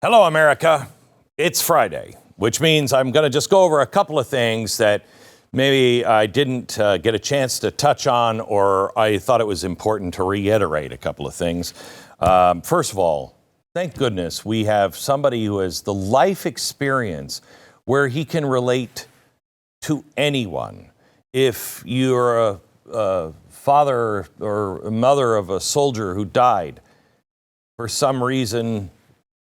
Hello, America. It's Friday, which means I'm going to just go over a couple of things that maybe I didn't get a chance to touch on, or I thought it was important to reiterate a couple of things. First of all, thank goodness we have somebody who has the life experience where he can relate to anyone. If you're a father or a mother of a soldier who died, for some reason,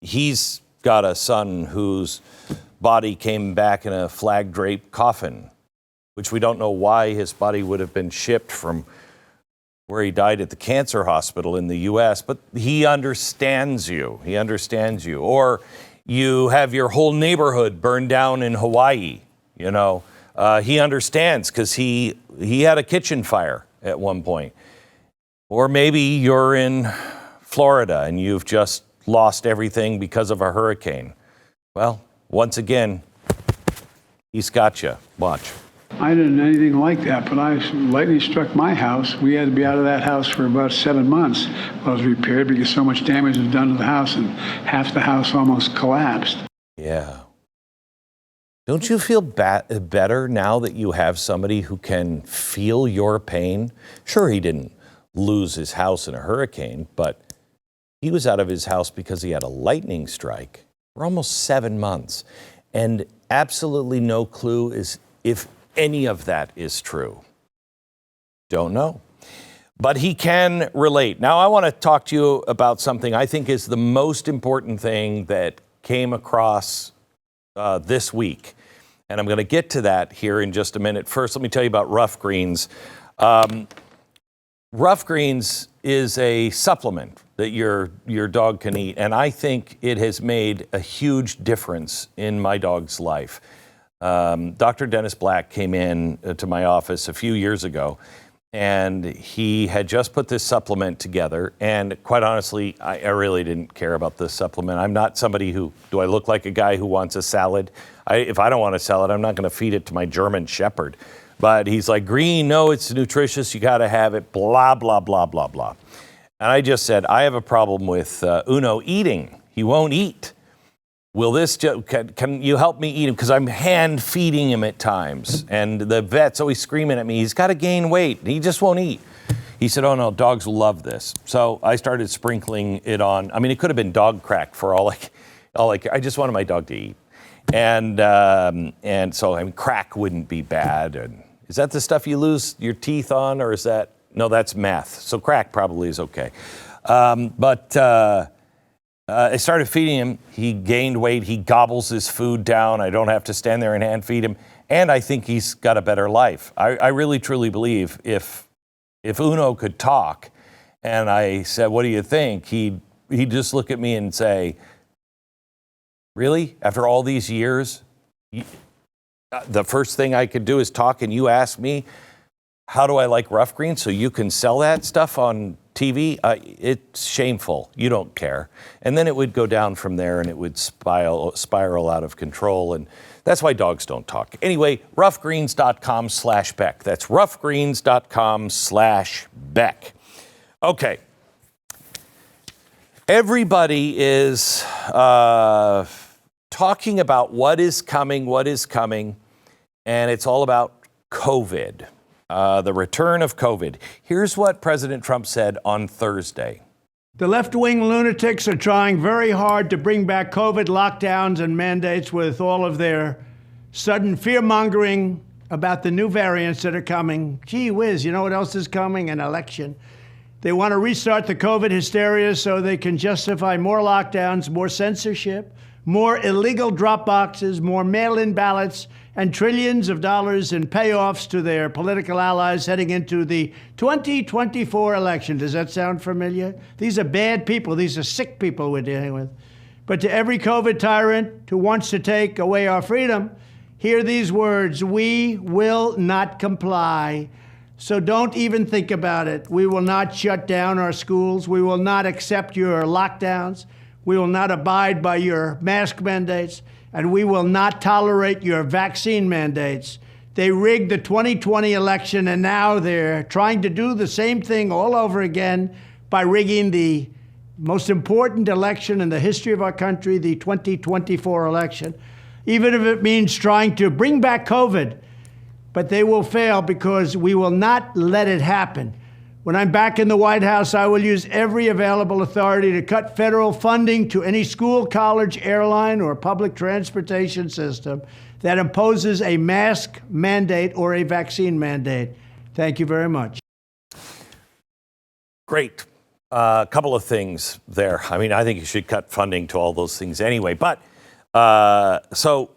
he's got a son whose body came back in a flag-draped coffin, which we don't know why his body would have been shipped from where he died at the cancer hospital in the U.S., but he understands you. He understands you. Or you have your whole neighborhood burned down in Hawaii. You know, he understands because he had a kitchen fire at one point. Or maybe you're in Florida and you've just lost everything because of a hurricane. Well, once again, he's got you. Watch. I didn't know anything like that, but lightning struck my house. We had to be out of that house for about 7 months while it was repaired because so much damage was done to the house and half the house almost collapsed. Yeah. Don't you feel better now that you have somebody who can feel your pain? Sure, he didn't lose his house in a hurricane, but he was out of his house because he had a lightning strike for almost 7 months. And absolutely no clue is if any of that is true. Don't know. But he can relate. Now, I want to talk to you about something I think is the most important thing that came across this week. And I'm going to get to that here in just a minute. First, let me tell you about Rough Greens. Rough Greens is a supplement that your dog can eat, and I think it has made a huge difference in my dog's life. Dr. Dennis Black came in to my office a few years ago, and he had just put this supplement together, and quite honestly, I really didn't care about this supplement. I'm not somebody who, do I look like a guy who wants a salad? If I don't want a salad, I'm not going to feed it to my German Shepherd. But he's like, Green, no, it's nutritious, you got to have it, blah, blah, blah, blah, blah. And I just said, I have a problem with Uno eating. He won't eat. Will this, can you help me eat him? Because I'm hand feeding him at times. And the vet's always screaming at me, he's got to gain weight. He just won't eat. He said, oh no, dogs will love this. So I started sprinkling it on. I mean, it could have been dog crack for all I just wanted my dog to eat. And so I mean, crack wouldn't be bad. And is that the stuff you lose your teeth on, or is that? No, that's meth. So crack probably is okay. But I started feeding him. He gained weight. He gobbles his food down. I don't have to stand there and hand feed him. And I think he's got a better life. I really, truly believe if Uno could talk and I said, what do you think? He'd just look at me and say, really? After all these years, the first thing I could do is talk, and you ask me, how do I like Rough Greens so you can sell that stuff on TV? It's shameful. You don't care. And then it would go down from there, and it would spiral out of control. And that's why dogs don't talk. Anyway, roughgreens.com/Beck. That's roughgreens.com/Beck. Okay. Everybody is talking about what is coming, and it's all about COVID. The return of COVID. Here's what President Trump said on Thursday. The left-wing lunatics are trying very hard to bring back COVID lockdowns and mandates with all of their sudden fear-mongering about the new variants that are coming. Gee whiz, you know what else is coming? An election. They want to restart the COVID hysteria so they can justify more lockdowns, more censorship, more illegal drop boxes, more mail-in ballots, and trillions of dollars in payoffs to their political allies heading into the 2024 election. Does that sound familiar? These are bad people. These are sick people we're dealing with. But to every COVID tyrant who wants to take away our freedom, hear these words: we will not comply. So don't even think about it. We will not shut down our schools. We will not accept your lockdowns. We will not abide by your mask mandates. And we will not tolerate your vaccine mandates. They rigged the 2020 election, and now they're trying to do the same thing all over again by rigging the most important election in the history of our country, the 2024 election, even if it means trying to bring back COVID. But they will fail because we will not let it happen. When I'm back in the White House, I will use every available authority to cut federal funding to any school, college, airline, or public transportation system that imposes a mask mandate or a vaccine mandate. Thank you very much. Great. A couple of things there. I mean, I think you should cut funding to all those things anyway. But so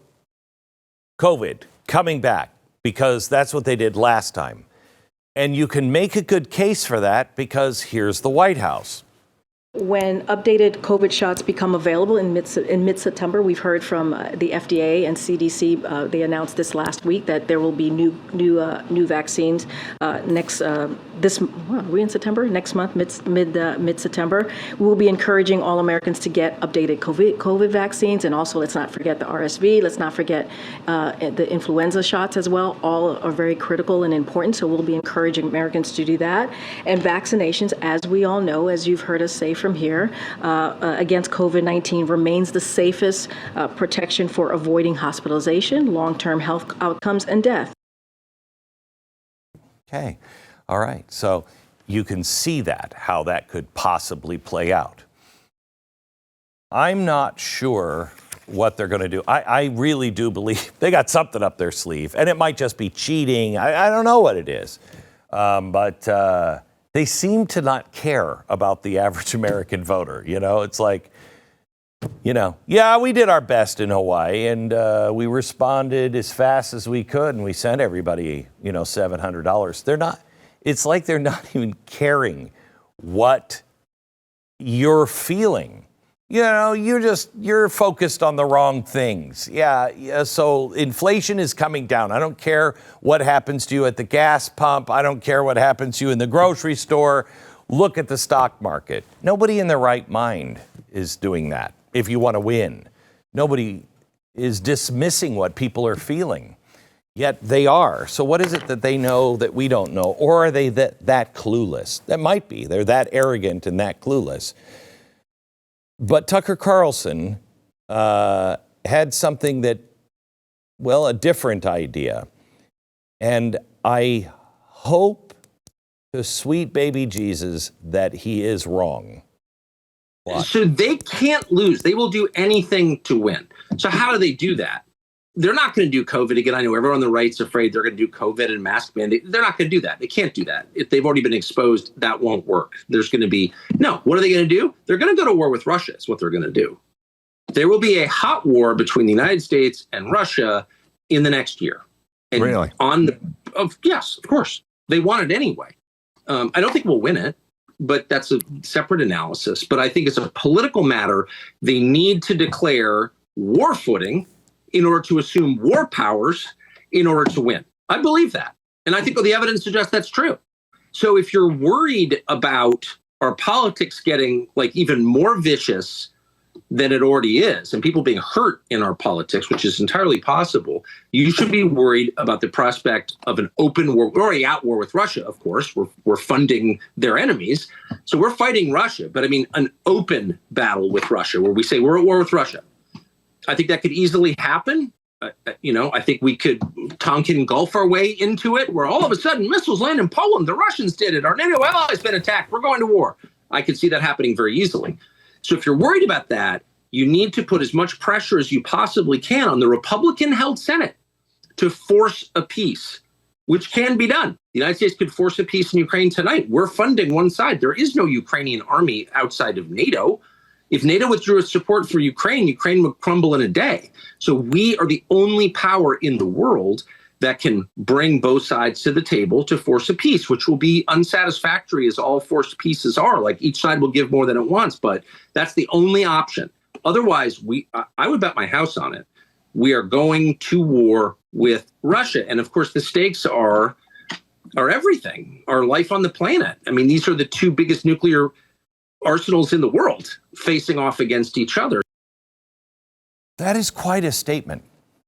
COVID coming back, because that's what they did last time. And you can make a good case for that because here's the White House. When updated COVID shots become available in mid-September, we've heard from the FDA and CDC. They announced this last week that there will be new vaccines are we in September? Next month, mid-September. We will be encouraging all Americans to get updated COVID vaccines, and also let's not forget the RSV. Let's not forget the influenza shots as well. All are very critical and important. So we'll be encouraging Americans to do that. And vaccinations, as we all know, as you've heard us say from here, against COVID-19 remains the safest protection for avoiding hospitalization, long-term health outcomes, and death. Okay. All right. So you can see that, how that could possibly play out. I'm not sure what they're going to do. I really do believe they got something up their sleeve, and it might just be cheating. I don't know what it is. But they seem to not care about the average American voter. You know, it's like, yeah, we did our best in Hawaii, and we responded as fast as we could, and we sent everybody, $700. They're not. It's like they're not even caring what you're feeling. You're focused on the wrong things. Yeah. So inflation is coming down. I don't care what happens to you at the gas pump. I don't care what happens to you in the grocery store. Look at the stock market. Nobody in their right mind is doing that. If you want to win, nobody is dismissing what people are feeling. Yet they are. So what is it that they know that we don't know? Or are they that clueless? That might be. They're that arrogant and that clueless. But Tucker Carlson had something that, a different idea. And I hope to sweet baby Jesus that he is wrong. Watch. So they can't lose. They will do anything to win. So how do they do that? They're not going to do COVID again. I know everyone on the right's afraid they're going to do COVID and mask mandate. They're not going to do that. They can't do that. If they've already been exposed, that won't work. There's going to be, what are they going to do? They're going to go to war with Russia is what they're going to do. There will be a hot war between the United States and Russia in the next year. And really? Yes, of course. They want it anyway. I don't think we'll win it, but that's a separate analysis. But I think it's a political matter. They need to declare war footing in order to assume war powers in order to win. I believe that. And I think the evidence suggests that's true. So if you're worried about our politics getting even more vicious than it already is, and people being hurt in our politics, which is entirely possible, you should be worried about the prospect of an open war. We're already at war with Russia, of course. We're funding their enemies. So we're fighting Russia. But I mean, an open battle with Russia where we say we're at war with Russia. I think that could easily happen. I think we could Tonkin Gulf our way into it, where all of a sudden missiles land in Poland. The Russians did it. Our NATO allies been attacked. We're going to war. I could see that happening very easily. So if you're worried about that, you need to put as much pressure as you possibly can on the Republican-held Senate to force a peace, which can be done. The United States could force a peace in Ukraine tonight. We're funding one side. There is no Ukrainian army outside of NATO. If NATO withdrew its support for Ukraine, Ukraine would crumble in a day. So we are the only power in the world that can bring both sides to the table to force a peace, which will be unsatisfactory as all forced peaces are. Like each side will give more than it wants, but that's the only option. Otherwise, I would bet my house on it. We are going to war with Russia. And of course, the stakes are everything, our life on the planet. I mean, these are the two biggest nuclear arsenals in the world facing off against each other. That is quite a statement.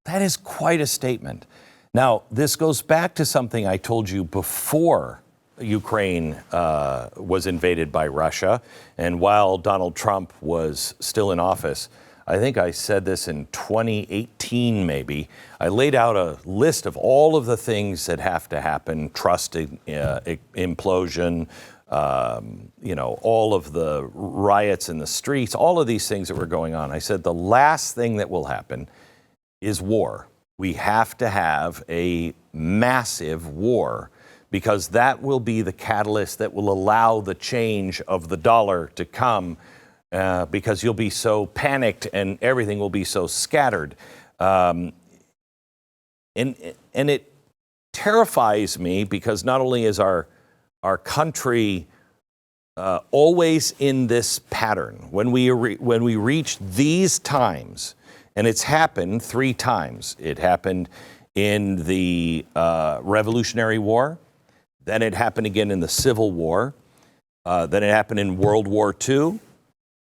That is quite a statement. Now, this goes back to something I told you before Ukraine was invaded by Russia, and while Donald Trump was still in office, I think I said this in 2018 maybe, I laid out a list of all of the things that have to happen, trust implosion, all of the riots in the streets, all of these things that were going on. I said the last thing that will happen is war. We have to have a massive war, because that will be the catalyst that will allow the change of the dollar to come, because you'll be so panicked and everything will be so scattered. And it terrifies me, because not only is our country always in this pattern, when we reach these times, and it's happened 3 times. It happened in the Revolutionary War, then it happened again in the Civil War, then it happened in World War II,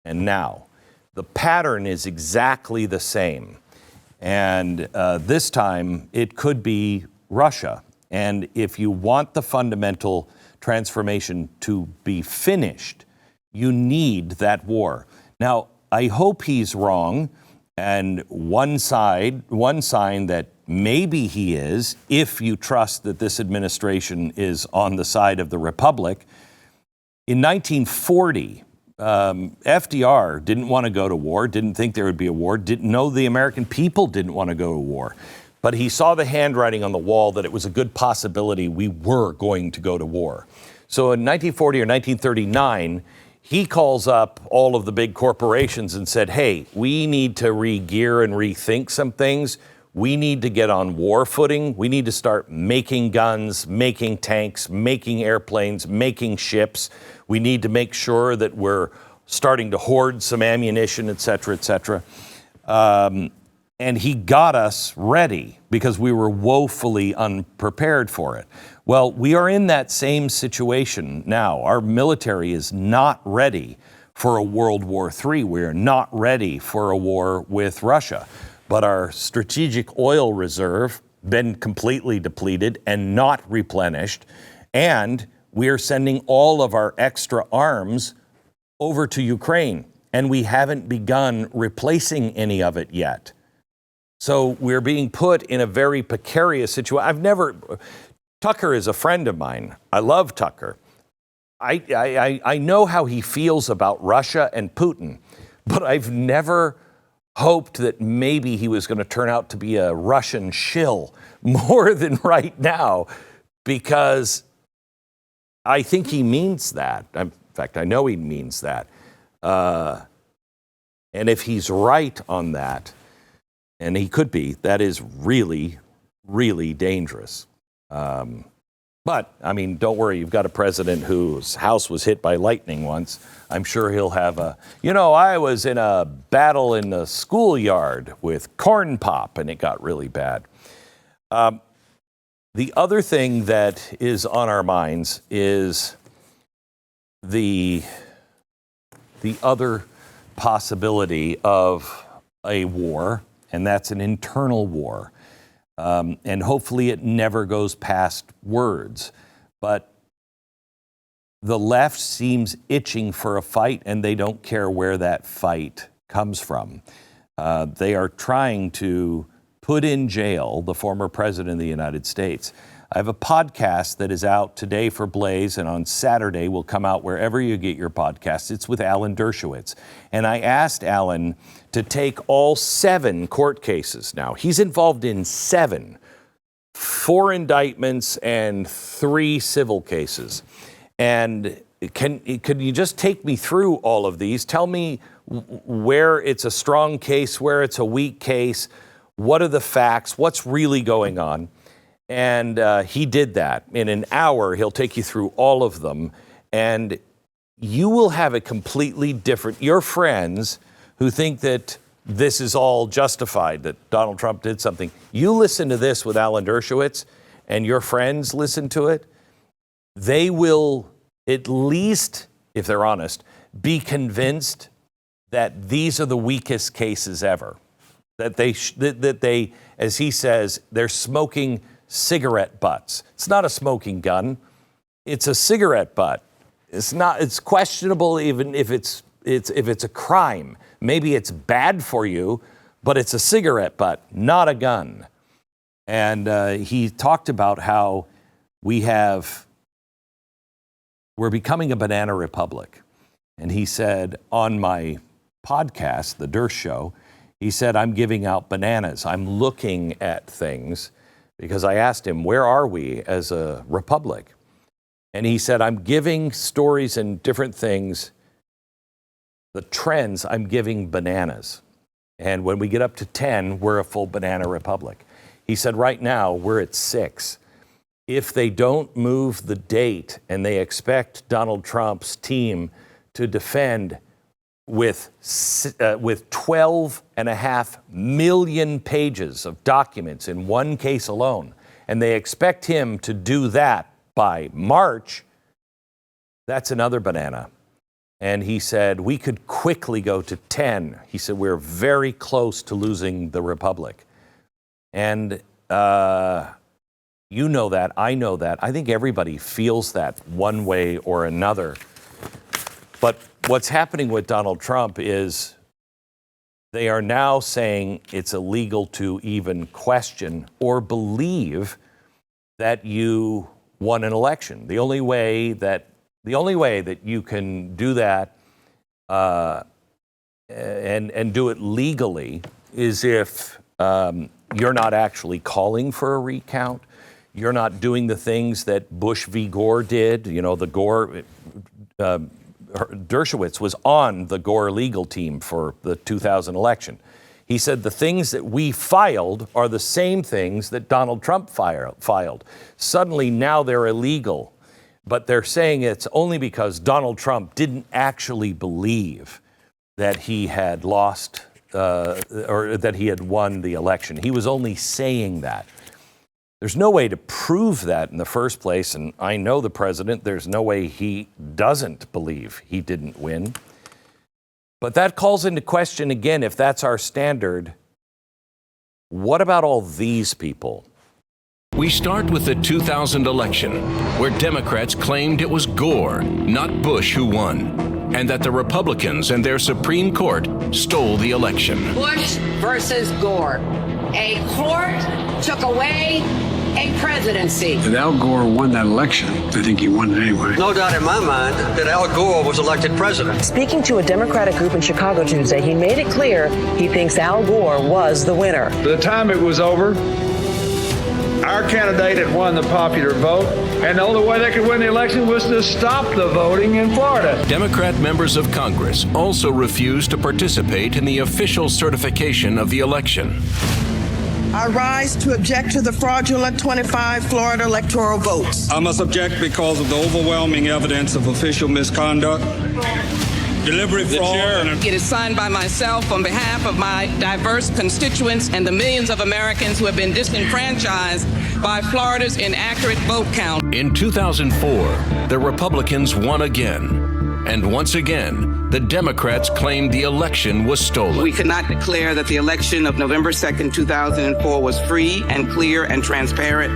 and now. The pattern is exactly the same. And this time, it could be Russia. And if you want the fundamental transformation to be finished, you need that war. Now, I hope he's wrong. And one sign that maybe he is, if you trust that this administration is on the side of the Republic. In 1940, FDR didn't want to go to war, didn't think there would be a war, didn't know the American people didn't want to go to war. But he saw the handwriting on the wall that it was a good possibility we were going to go to war. So in 1940 or 1939, he calls up all of the big corporations and said, hey, we need to re-gear and rethink some things. We need to get on war footing. We need to start making guns, making tanks, making airplanes, making ships. We need to make sure that we're starting to hoard some ammunition, et cetera, et cetera. And he got us ready because we were woefully unprepared for it. Well, we are in that same situation now. Our military is not ready for a World War III. We are not ready for a war with Russia. But our strategic oil reserve been completely depleted and not replenished. And we are sending all of our extra arms over to Ukraine. And we haven't begun replacing any of it yet. So we're being put in a very precarious situation. Tucker is a friend of mine. I love Tucker. I know how he feels about Russia and Putin, but I've never hoped that maybe he was going to turn out to be a Russian shill more than right now, because I think he means that. In fact, I know he means that. And if he's right on that, and he could be, that is really, really dangerous. But, I mean, don't worry, you've got a president whose house was hit by lightning once. I'm sure he'll have I was in a battle in the schoolyard with corn pop, and it got really bad. The other thing that is on our minds is the other possibility of a war, and that's an internal war. And hopefully it never goes past words. But the left seems itching for a fight, and they don't care where that fight comes from. They are trying to put in jail the former president of the United States. I have a podcast that is out today for Blaze, and on Saturday will come out wherever you get your podcasts. It's with Alan Dershowitz. And I asked Alan to take all 7 court cases. Now, he's involved in 7, 4 indictments and 3 civil cases. And could you just take me through all of these? Tell me where it's a strong case, where it's a weak case, what are the facts, what's really going on? And he did that. In an hour, he'll take you through all of them. And you will have a completely different, your friends who think that this is all justified, that Donald Trump did something. You listen to this with Alan Dershowitz, and your friends listen to it. They will, at least, if they're honest, be convinced that these are the weakest cases ever. That they, as he says, they're smoking cigarette butts. It's not a smoking gun. it's a cigarette butt. It's questionable even if it's a crime. Maybe it's bad for you, but it's a cigarette butt, not a gun. And he talked about how we're becoming a banana republic. And he said on my podcast, The Durst Show, he said, I'm giving out bananas. I'm looking at things because I asked him, where are we as a republic? And he said, I'm giving stories and different things, the trends, I'm giving bananas. And when we get up to 10, we're a full banana republic. He said, right now, we're at 6. If they don't move the date and they expect Donald Trump's team to defend with 12.5 million pages of documents in one case alone, and they expect him to do that by March, that's another banana. And he said, we could quickly go to 10. He said, we're very close to losing the republic. And you know that, I know that. I think everybody feels that one way or another. But what's happening with Donald Trump is they are now saying it's illegal to even question or believe that you won an election. The only way that you can do that and do it legally is if you're not actually calling for a recount. You're not doing the things that Bush v. Gore did. You know, the Gore, Dershowitz was on the Gore legal team for the 2000 election. He said the things that we filed are the same things that Donald Trump filed. Suddenly now they're illegal, but they're saying it's only because Donald Trump didn't actually believe that he had lost or that he had won the election. He was only saying that. There's no way to prove that in the first place, and I know the president, there's no way he doesn't believe he didn't win. But that calls into question again, if that's our standard, what about all these people? We start with the 2000 election, where Democrats claimed it was Gore, not Bush, who won, and that the Republicans and their Supreme Court stole the election. Bush versus Gore. A court took away a presidency. If Al Gore won that election, I think he won it anyway. No doubt in my mind that Al Gore was elected president. Speaking to a Democratic group in Chicago Tuesday, he made it clear he thinks Al Gore was the winner. By the time it was over, our candidate had won the popular vote, and the only way they could win the election was to stop the voting in Florida. Democrat members of Congress also refused to participate in the official certification of the election. I rise to object to the fraudulent 25 Florida electoral votes. I must object because of the overwhelming evidence of official misconduct, deliberate fraud. It is signed by myself on behalf of my diverse constituents and the millions of Americans who have been disenfranchised by Florida's inaccurate vote count. In 2004, the Republicans won again. And once again, the Democrats claimed the election was stolen. We could not declare that the election of November 2nd, 2004 was free and clear and transparent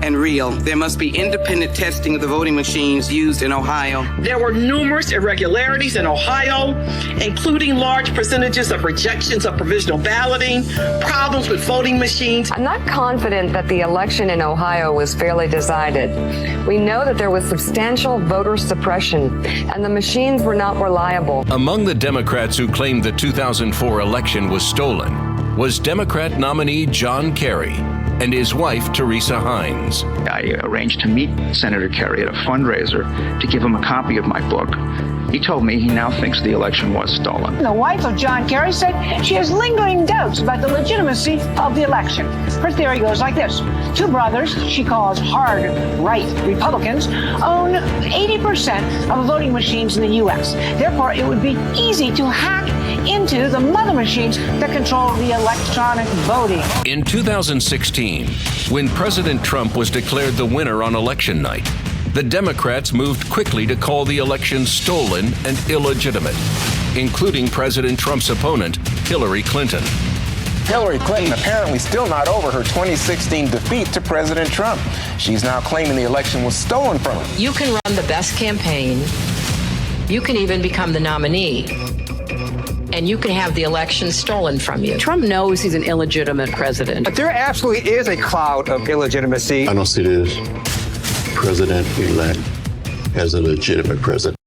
and real. There must be independent testing of the voting machines used in Ohio. There were numerous irregularities in Ohio, including large percentages of rejections of provisional balloting, problems with voting machines. I'm not confident that the election in Ohio was fairly decided. We know that there was substantial voter suppression, and the machines were not reliable. Among the Democrats who claimed the 2004 election was stolen was Democrat nominee John Kerry and his wife, Teresa Hines. I arranged to meet Senator Kerry at a fundraiser to give him a copy of my book. He told me he now thinks the election was stolen. The wife of John Kerry said she has lingering doubts about the legitimacy of the election. Her theory goes like this. Two brothers, she calls hard right Republicans, own 80% of the voting machines in the U.S. Therefore, it would be easy to hack into the mother machines that control the electronic voting. In 2016, when President Trump was declared the winner on election night, the Democrats moved quickly to call the election stolen and illegitimate, including President Trump's opponent, Hillary Clinton. Hillary Clinton apparently still not over her 2016 defeat to President Trump. She's now claiming the election was stolen from her. You can run the best campaign. You can even become the nominee. And you can have the election stolen from you. Trump knows he's an illegitimate president. But there absolutely is a cloud of illegitimacy. I don't see this president-elect as a legitimate president.